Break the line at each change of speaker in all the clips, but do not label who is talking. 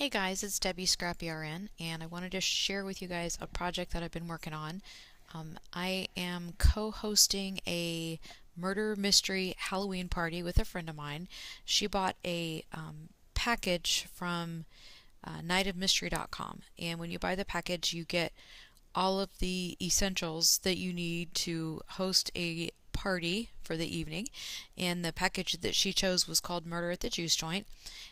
Hey guys, it's Debbie Scrappy RN, and I wanted to share with you guys a project that I've been working on. I am co-hosting a murder mystery Halloween party with a friend of mine. She bought a package from nightofmystery.com, and when you buy the package, you get all of the essentials that you need to host a party for the evening. And the package that she chose was called Murder at the Juice Joint.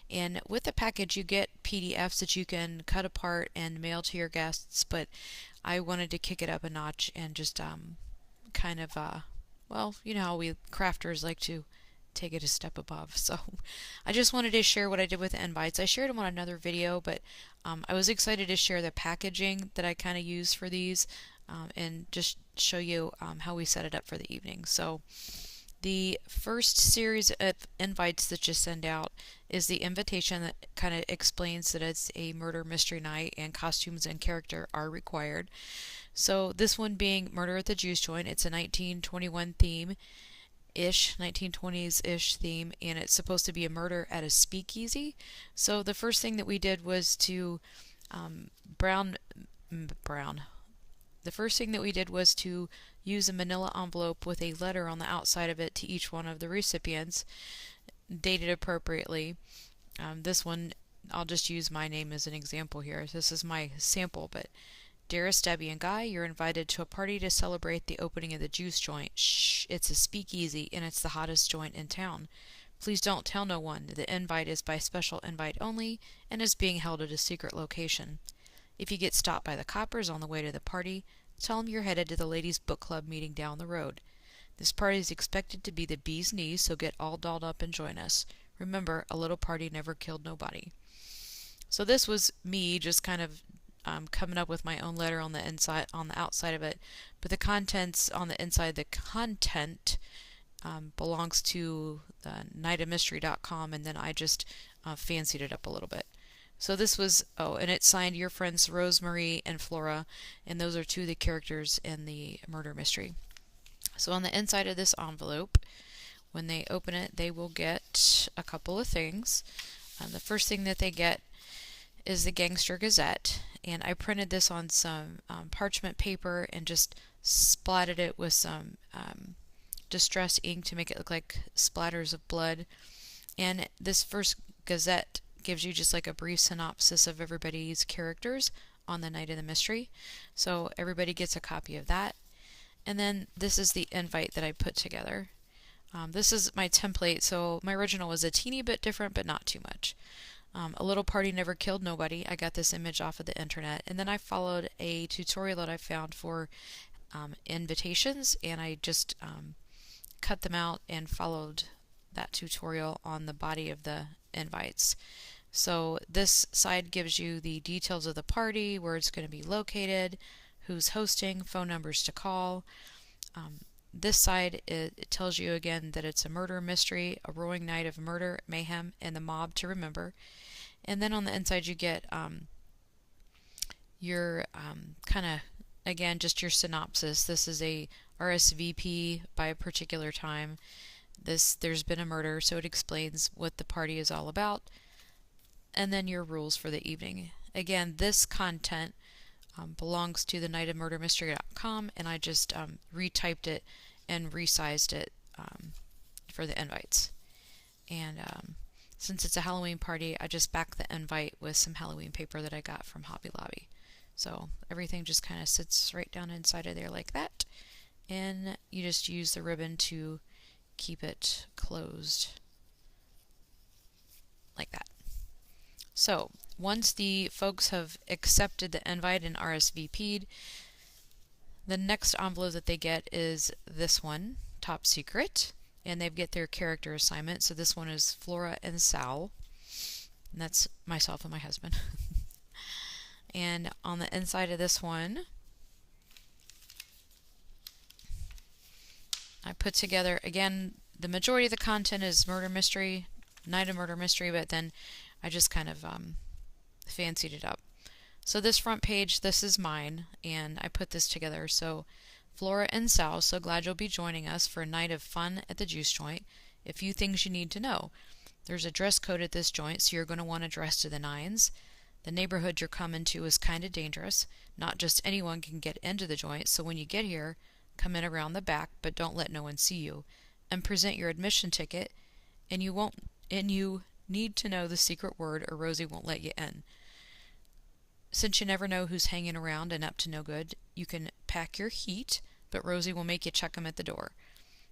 And with the package, you get PDFs that you can cut apart and mail to your guests. But I wanted to kick it up a notch and just kind of, well, you know how we crafters like to take it a step above. So I just wanted to share what I did with the invites. I shared them on another video, but I was excited to share the packaging that I kind of use for these and just show you how we set it up for the evening. So the first series of invites that you send out is the invitation that kind of explains that it's a murder mystery night and costumes and character are required. So this one being Murder at the Juice Joint, it's a 1921 theme ish, 1920s ish theme, and it's supposed to be a murder at a speakeasy. So the first thing that we did was to brown brown the first thing that we did was to use a manila envelope with a letter on the outside of it to each one of the recipients, dated appropriately. This one, I'll just use my name as an example here. This is my sample, but Dearest Debbie and Guy, you're invited to a party to celebrate the opening of the Juice Joint. Shh, it's a speakeasy and it's the hottest joint in town. Please don't tell no one. The invite is by special invite only and is being held at a secret location. If you get stopped by the coppers on the way to the party, tell them you're headed to the ladies' book club meeting down the road. This party is expected to be the bee's knees, so get all dolled up and join us. Remember, a little party never killed nobody. So this was me just kind of coming up with my own letter on the inside, on the outside of it, but the contents on the inside, the content belongs to the nightofmystery.com, and then I just fancied it up a little bit. So this was, oh, and it signed your friends Rosemary and Flora, and those are two of the characters in the murder mystery. So on the inside of this envelope, when they open it, they will get a couple of things. The first thing that they get is the Gangster Gazette, and I printed this on some parchment paper and just splattered it with some distress ink to make it look like splatters of blood. And this first Gazette gives you just like a brief synopsis of everybody's characters on the night of the mystery. So everybody gets a copy of that. And then this is the invite that I put together. This is my template, so my original was a teeny bit different, but not too much. A little party never killed nobody. I got this image off of the internet. And then I followed a tutorial that I found for invitations, and I just cut them out and followed that tutorial on the body of the invites. So this side gives you the details of the party, where it's going to be located, who's hosting, phone numbers to call. This side, it tells you again that it's a murder mystery, a roaring night of murder, mayhem, and the mob to remember. And then on the inside you get your kind of, again, just your synopsis. This is a RSVP by a particular time. There's been a murder, so it explains what the party is all about. And then your rules for the evening. Again, this content belongs to the nightofmurdermystery.com, and I just retyped it and resized it for the invites. And since it's a Halloween party, I just backed the invite with some Halloween paper that I got from Hobby Lobby. So everything just kind of sits right down inside of there like that, and you just use the ribbon to keep it closed like that. So once the folks have accepted the invite and RSVP'd, the next envelope that they get is this one, Top Secret, and they get their character assignment. So this one is Flora and Sal, and that's myself and my husband. And on the inside of this one, I put together, again, the majority of the content is murder mystery, night of murder mystery, but then I just kind of fancied it up. So this front page, this is mine, and I put this together. So Flora and Sal, so glad you'll be joining us for a night of fun at the Juice Joint. A few things you need to know. There's a dress code at this joint, so you're going to want to dress to the nines. The neighborhood you're coming to is kind of dangerous. Not just anyone can get into the joint, so when you get here, come in around the back, but don't let no one see you, and present your admission ticket, and you need to know the secret word or Rosie won't let you in. Since you never know who's hanging around and up to no good, you can pack your heat, but Rosie will make you check 'em at the door.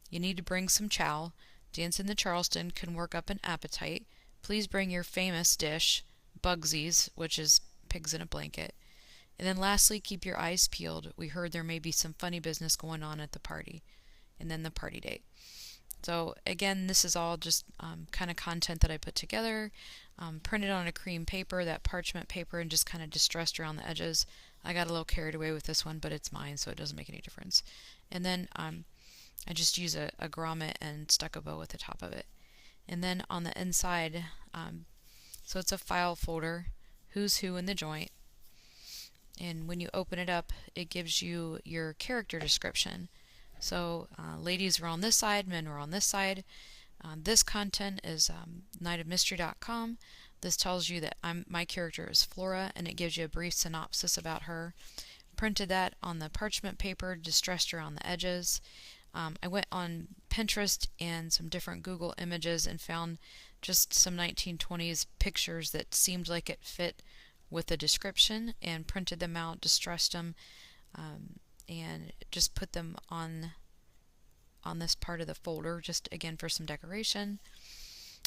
You need to bring some chow. Dance in the Charleston can work up an appetite. Please bring your famous dish, Bugsies, which is pigs in a blanket. And then lastly, keep your eyes peeled. We heard there may be some funny business going on at the party. And then the party date. So again, this is all just kind of content that I put together, printed on a cream paper, that parchment paper, and just kind of distressed around the edges. I got a little carried away with this one, but it's mine, so it doesn't make any difference. And then I just use a grommet and stuck a bow at the top of it. And then on the inside, so it's a file folder, who's who in the joint. And when you open it up, it gives you your character description. So ladies were on this side, men were on this side. This content is nightofmystery.com. This tells you that my character is Flora, and it gives you a brief synopsis about her. Printed that on the parchment paper, distressed around the edges. I went on Pinterest and some different Google images and found just some 1920s pictures that seemed like it fit with the description, and printed them out, distressed them, and just put them on this part of the folder, just again for some decoration.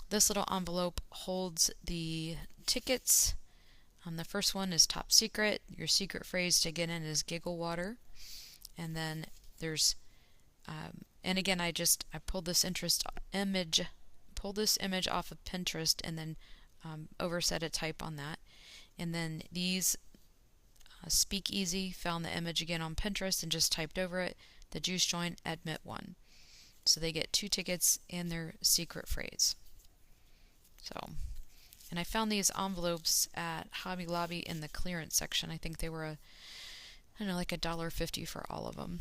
This little envelope holds the tickets. The first one is top secret. Your secret phrase to get in is giggle water. And then there's and again, I pulled this image off of Pinterest, and then overset a type on that. And then these Speakeasy, found the image again on Pinterest and just typed over it, the juice joint, admit one. So they get 2 tickets and their secret phrase. So, and I found these envelopes at Hobby Lobby in the clearance section. I think they were like $1.50 for all of them.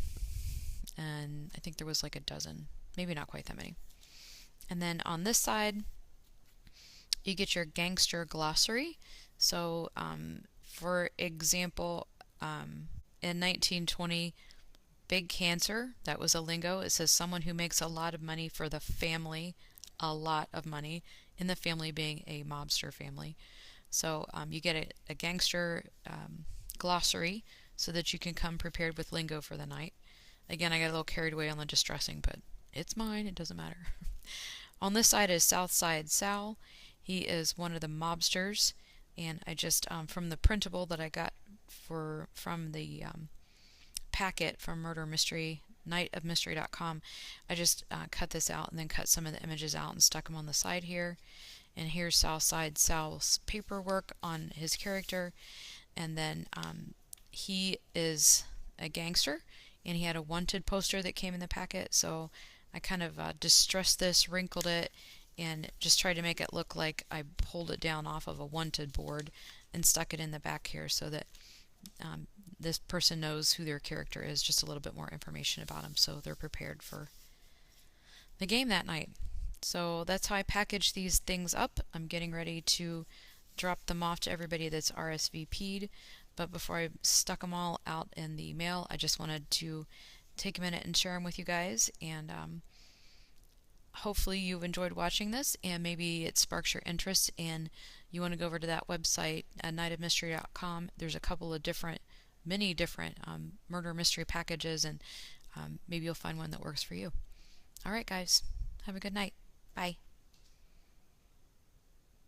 And I think there was like a dozen, maybe not quite that many. And then on this side, you get your gangster glossary. So, for example, in 1920, big cancer, that was a lingo. It says someone who makes a lot of money for the family, a lot of money, in the family being a mobster family. So you get a gangster glossary so that you can come prepared with lingo for the night. Again, I got a little carried away on the distressing, but it's mine, it doesn't matter. On this side is Southside Sal. He is one of the mobsters, and I just, from the printable that I got from the packet from Murder Mystery, nightofmystery.com, I just cut this out and then cut some of the images out and stuck them on the side here. And here's Southside Sal's paperwork on his character. And then he is a gangster, and he had a wanted poster that came in the packet, so I kind of distressed this, wrinkled it, and just tried to make it look like I pulled it down off of a wanted board and stuck it in the back here so that this person knows who their character is, just a little bit more information about them, so they're prepared for the game that night. So that's how I package these things up. I'm getting ready to drop them off to everybody that's RSVP'd, but before I stuck them all out in the mail, I just wanted to take a minute and share them with you guys, and hopefully you've enjoyed watching this, and maybe it sparks your interest and you want to go over to that website at nightofmystery.com. There's a couple of many different murder mystery packages, and maybe you'll find one that works for you. Alright guys, have a good night. Bye.